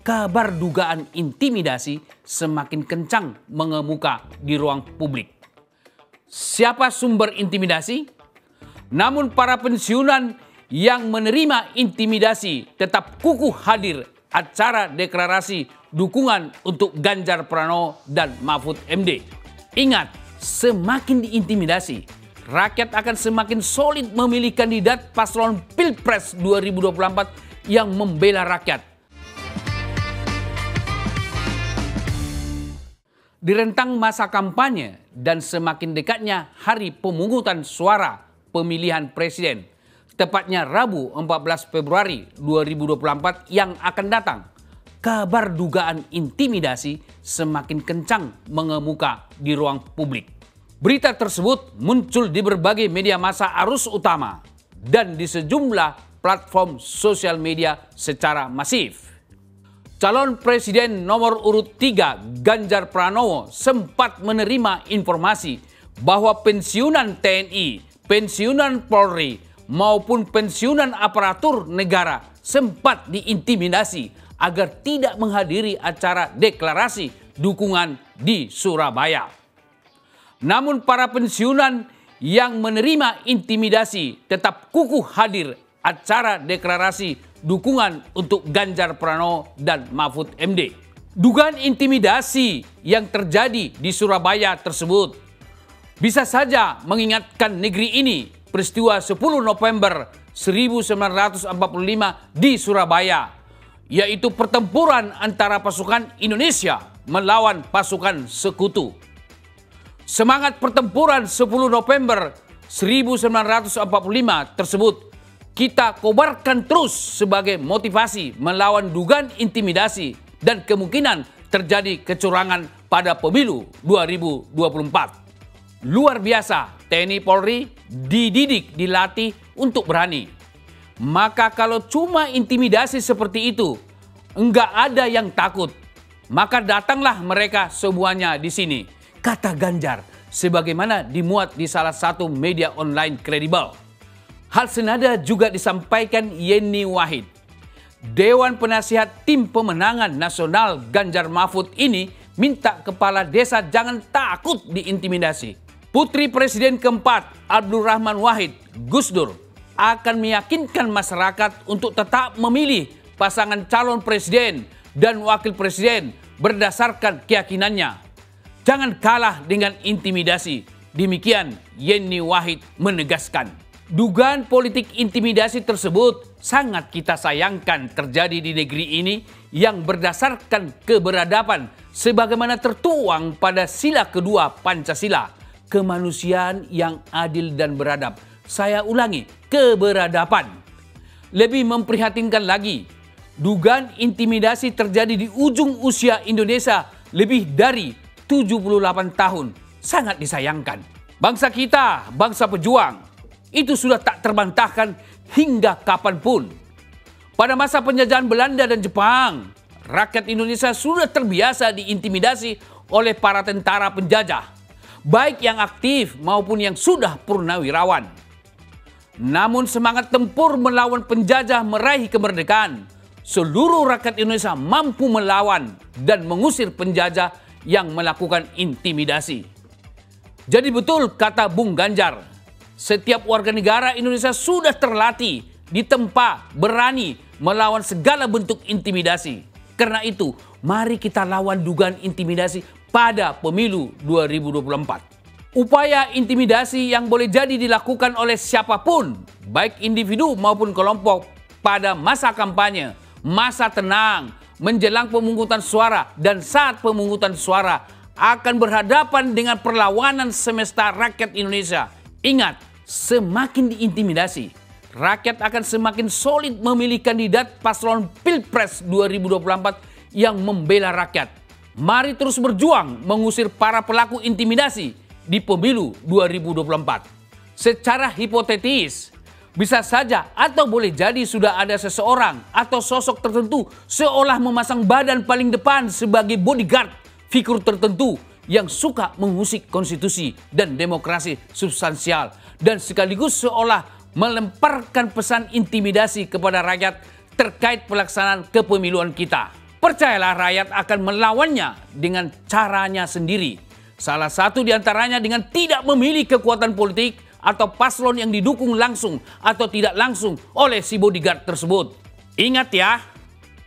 kabar dugaan intimidasi semakin kencang mengemuka di ruang publik. Siapa sumber intimidasi? Namun para pensiunan yang menerima intimidasi tetap kukuh hadir acara deklarasi dukungan untuk Ganjar Pranowo dan Mahfud MD. Ingat, semakin diintimidasi, rakyat akan semakin solid memilih kandidat paslon Pilpres 2024 yang membela rakyat. Di rentang masa kampanye dan semakin dekatnya hari pemungutan suara pemilihan presiden, tepatnya Rabu 14 Februari 2024 yang akan datang, kabar dugaan intimidasi semakin kencang mengemuka di ruang publik. Berita tersebut muncul di berbagai media massa arus utama dan di sejumlah platform sosial media secara masif. Calon Presiden nomor urut 3 Ganjar Pranowo sempat menerima informasi bahwa pensiunan TNI, pensiunan Polri, maupun pensiunan aparatur negara sempat diintimidasi agar tidak menghadiri acara deklarasi dukungan di Surabaya. Namun para pensiunan yang menerima intimidasi tetap kukuh hadir acara deklarasi dukungan untuk Ganjar Pranowo dan Mahfud MD. Dugaan intimidasi yang terjadi di Surabaya tersebut bisa saja mengingatkan negeri ini peristiwa 10 November 1945 di Surabaya, yaitu pertempuran antara pasukan Indonesia melawan pasukan sekutu. Semangat pertempuran 10 November 1945 tersebut kita kobarkan terus sebagai motivasi melawan dugaan intimidasi dan kemungkinan terjadi kecurangan pada pemilu 2024. Luar biasa, TNI Polri dididik, dilatih untuk berani. Maka kalau cuma intimidasi seperti itu, enggak ada yang takut. Maka datanglah mereka semuanya di sini, kata Ganjar, sebagaimana dimuat di salah satu media online kredibel. Hal senada juga disampaikan Yeni Wahid. Dewan Penasihat Tim Pemenangan Nasional Ganjar Mahfud ini minta kepala desa jangan takut diintimidasi. Putri Presiden keempat Abdul Rahman Wahid, Gus Dur, akan meyakinkan masyarakat untuk tetap memilih pasangan calon presiden dan wakil presiden berdasarkan keyakinannya. Jangan kalah dengan intimidasi. Demikian Yeni Wahid menegaskan. Dugaan politik intimidasi tersebut sangat kita sayangkan terjadi di negeri ini yang berdasarkan keberadaban sebagaimana tertuang pada sila kedua Pancasila, kemanusiaan yang adil dan beradab. Saya ulangi, keberadaban. Lebih memprihatinkan lagi, dugaan intimidasi terjadi di ujung usia Indonesia lebih dari 78 tahun. Sangat disayangkan. Bangsa kita, bangsa pejuang, itu sudah tak terbantahkan hingga kapanpun. Pada masa penjajahan Belanda dan Jepang, rakyat Indonesia sudah terbiasa diintimidasi oleh para tentara penjajah, baik yang aktif maupun yang sudah purnawirawan. Namun semangat tempur melawan penjajah meraih kemerdekaan, seluruh rakyat Indonesia mampu melawan dan mengusir penjajah yang melakukan intimidasi. Jadi betul kata Bung Ganjar, setiap warga negara Indonesia sudah terlatih, ditempa, berani melawan segala bentuk intimidasi. Karena itu, mari kita lawan dugaan intimidasi pada pemilu 2024. Upaya intimidasi yang boleh jadi dilakukan oleh siapapun, baik individu maupun kelompok pada masa kampanye, masa tenang, menjelang pemungutan suara dan saat pemungutan suara akan berhadapan dengan perlawanan semesta rakyat Indonesia. Ingat, semakin diintimidasi, rakyat akan semakin solid memilih kandidat paslon Pilpres 2024 yang membela rakyat. Mari terus berjuang mengusir para pelaku intimidasi di pemilu 2024. Secara hipotetis, bisa saja atau boleh jadi sudah ada seseorang atau sosok tertentu seolah memasang badan paling depan sebagai bodyguard figur tertentu yang suka mengusik konstitusi dan demokrasi substansial dan sekaligus seolah melemparkan pesan intimidasi kepada rakyat terkait pelaksanaan kepemiluan kita. Percayalah rakyat akan melawannya dengan caranya sendiri. Salah satu di antaranya dengan tidak memilih kekuatan politik atau paslon yang didukung langsung atau tidak langsung oleh si bodyguard tersebut. Ingat ya,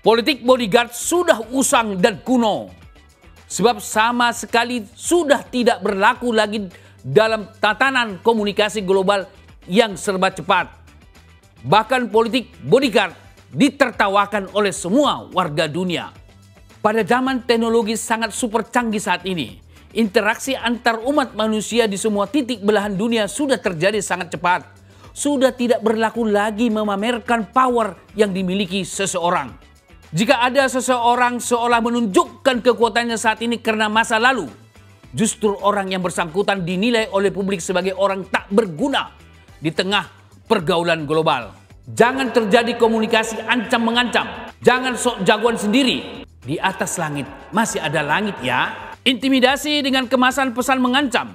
politik bodyguard sudah usang dan kuno. Sebab sama sekali sudah tidak berlaku lagi dalam tatanan komunikasi global yang serba cepat. Bahkan politik bodyguard ditertawakan oleh semua warga dunia. Pada zaman teknologi sangat super canggih saat ini, interaksi antar umat manusia di semua titik belahan dunia sudah terjadi sangat cepat. Sudah tidak berlaku lagi memamerkan power yang dimiliki seseorang. Jika ada seseorang seolah menunjukkan kekuatannya saat ini karena masa lalu, justru orang yang bersangkutan dinilai oleh publik sebagai orang tak berguna di tengah pergaulan global. Jangan terjadi komunikasi ancam-mengancam. Jangan sok jagoan sendiri. Di atas langit masih ada langit ya. Intimidasi dengan kemasan pesan mengancam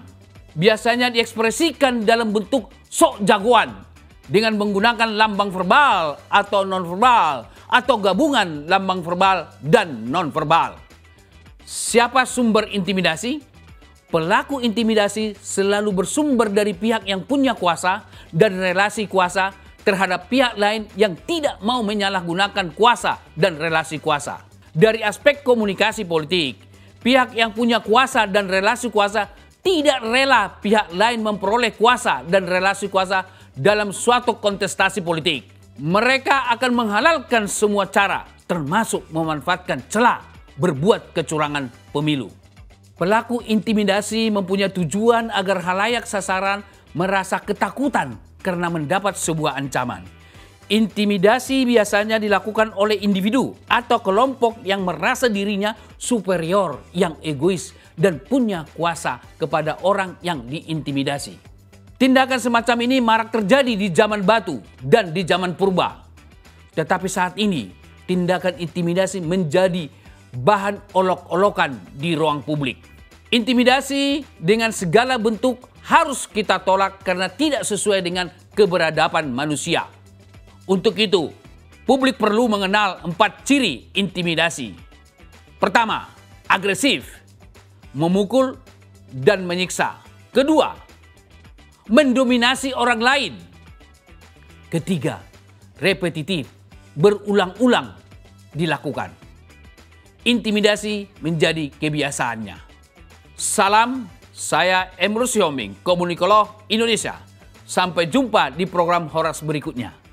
biasanya diekspresikan dalam bentuk sok jagoan dengan menggunakan lambang verbal atau non-verbal atau gabungan lambang verbal dan non-verbal. Siapa sumber intimidasi? Pelaku intimidasi selalu bersumber dari pihak yang punya kuasa dan relasi kuasa terhadap pihak lain yang tidak mau menyalahgunakan kuasa dan relasi kuasa. Dari aspek komunikasi politik, pihak yang punya kuasa dan relasi kuasa tidak rela pihak lain memperoleh kuasa dan relasi kuasa dalam suatu kontestasi politik. Mereka akan menghalalkan semua cara, termasuk memanfaatkan celah berbuat kecurangan pemilu. Pelaku intimidasi mempunyai tujuan agar halayak sasaran merasa ketakutan karena mendapat sebuah ancaman. Intimidasi biasanya dilakukan oleh individu atau kelompok yang merasa dirinya superior, yang egois, dan punya kuasa kepada orang yang diintimidasi. Tindakan semacam ini marak terjadi di zaman batu dan di zaman purba. Tetapi saat ini, tindakan intimidasi menjadi bahan olok-olokan di ruang publik. Intimidasi dengan segala bentuk harus kita tolak karena tidak sesuai dengan keberadaban manusia. Untuk itu, publik perlu mengenal 4 ciri intimidasi. Pertama, agresif, memukul dan menyiksa. Kedua, mendominasi orang lain. Ketiga, repetitif, berulang-ulang dilakukan. Intimidasi menjadi kebiasaannya. Salam, saya Emrus Yombing, komunikolog Indonesia. Sampai jumpa di program Horas berikutnya.